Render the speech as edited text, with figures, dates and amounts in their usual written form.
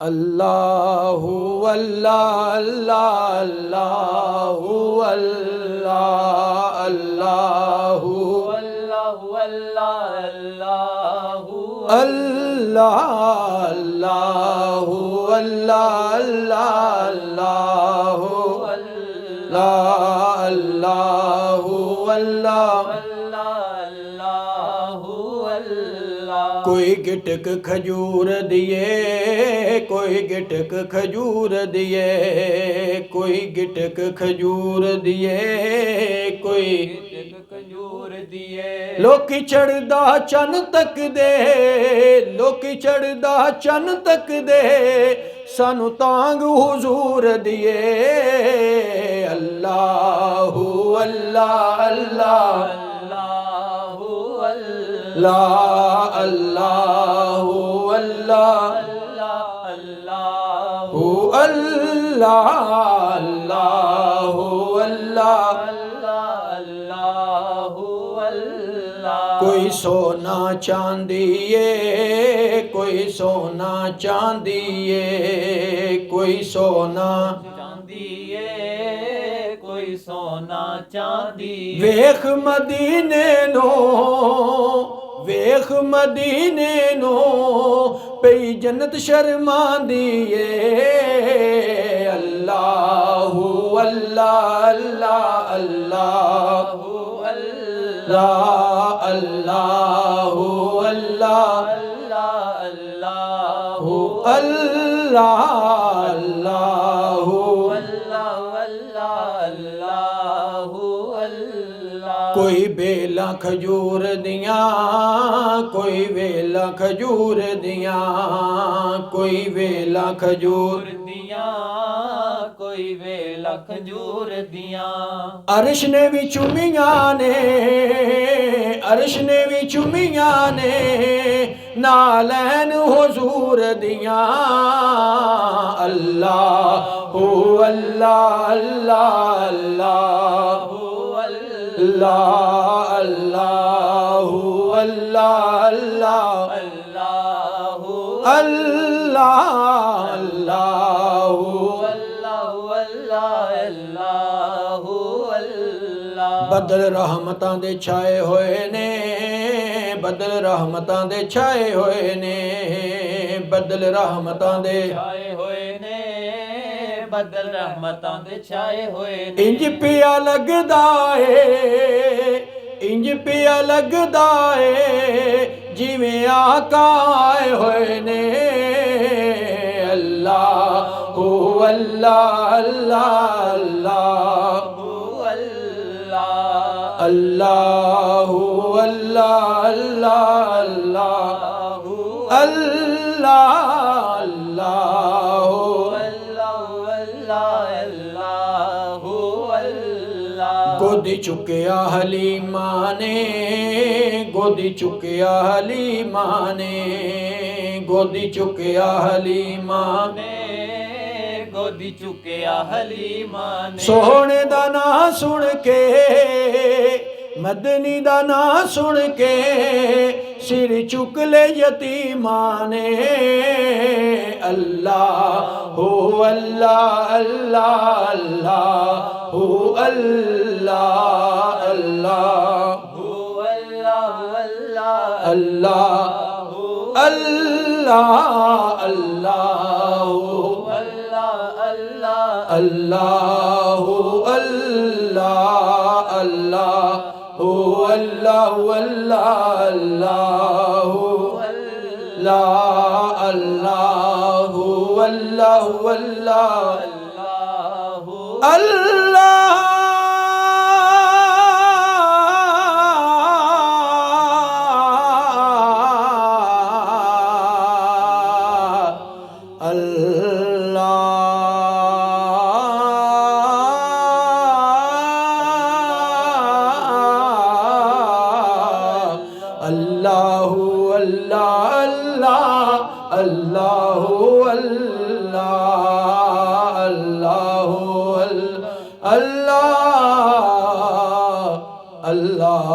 अल्लाहु अल्लाह अल्लाह अल्लाह अल्लाहु अल्लाह अल्लाह अल्लाहु अल्लाह अल्लाह अल्लाह अल्लाहु अल्लाह कोई गिटक खजूर दिए, कोई गिटक खजूर दिए, कोई गिटक खजूर दिए, कोई खजूर दिए। लोकी चढ़दा चन तक दे, लोकी चढ़दा चन तक दे, सानू तांग हुजूर दिए। अल्लाहु अल्लाह अल्लाह अल्लाह अल्लाहु अल्लाह अल्लाहु अल्लाह अल्लाहु अल्लाह कोई सोना चांदी है, कोई सोना चांदी है, कोई सोना चांदी है, कोई सोना चांदी। वेख मदीने नो, वेख मदीने नो, पई जन्नत शर्मांदी है। अल्लाहु अल्लाह अल्लाह अल्लाहु अल्लाह अल्लाहु अल्लाह अल्लाहु अल्लाह अल्लाहु कोई बेला खजूर दिया, कोई वेला खजूर दिया, कोई वेला खजूर दिया, कोई वेला खजूर दिया। अर्श ने भी चुमिया ने, अर्श ने भी चुमिया ने, नालैन हुजूर दिया। अल्लाहु अल्लाह अल्लाह अल्लाह अल्लाह अल्लाहु अल्लाह अल्लाह अल्लाहु अल्लाह अल्लाहु बदल रहमतां दे छाए होए ने, बदल रहमतां दे छाए होए ने, बदल रहमतां दे छाए होए ने, बदल रहमतां दे छाए होए ने। इंज पिया लगदा है, इंज पिया लगदा है, जिवें आका आए होए ने। अल्लाहु अल्लाह अल्लाह अल्लाह अल्लाहु अल्लाह अल्लाह अल्लाह अल्लाह अल्लाहु गोदी चुकिया हलीमा ने, गोदी चुकिया हलीमा ने, गोदी चुकिया हलीमा ने, गोदी चुकिया हलीमा ने। सोहने दा ना सुन के, मदनी दा ना सुन के, सिर चुक ले यतीमा ने। अल्लाहु अल्लाह अल्लाह अल्लाहु अल्लाह अल्लाहु अल्लाह अल्लाहु अल्लाह अल्लाहु अल्लाहु अल्लाह अल्लाहु अल्लाहु अल्लाह अल्लाहु अल्लाहु अल्लाह अल्लाह अल्लाहु अल्लाह अल्लाह अल्लाहु अल्लाह अल्लाहु अल्लाह अल्लाह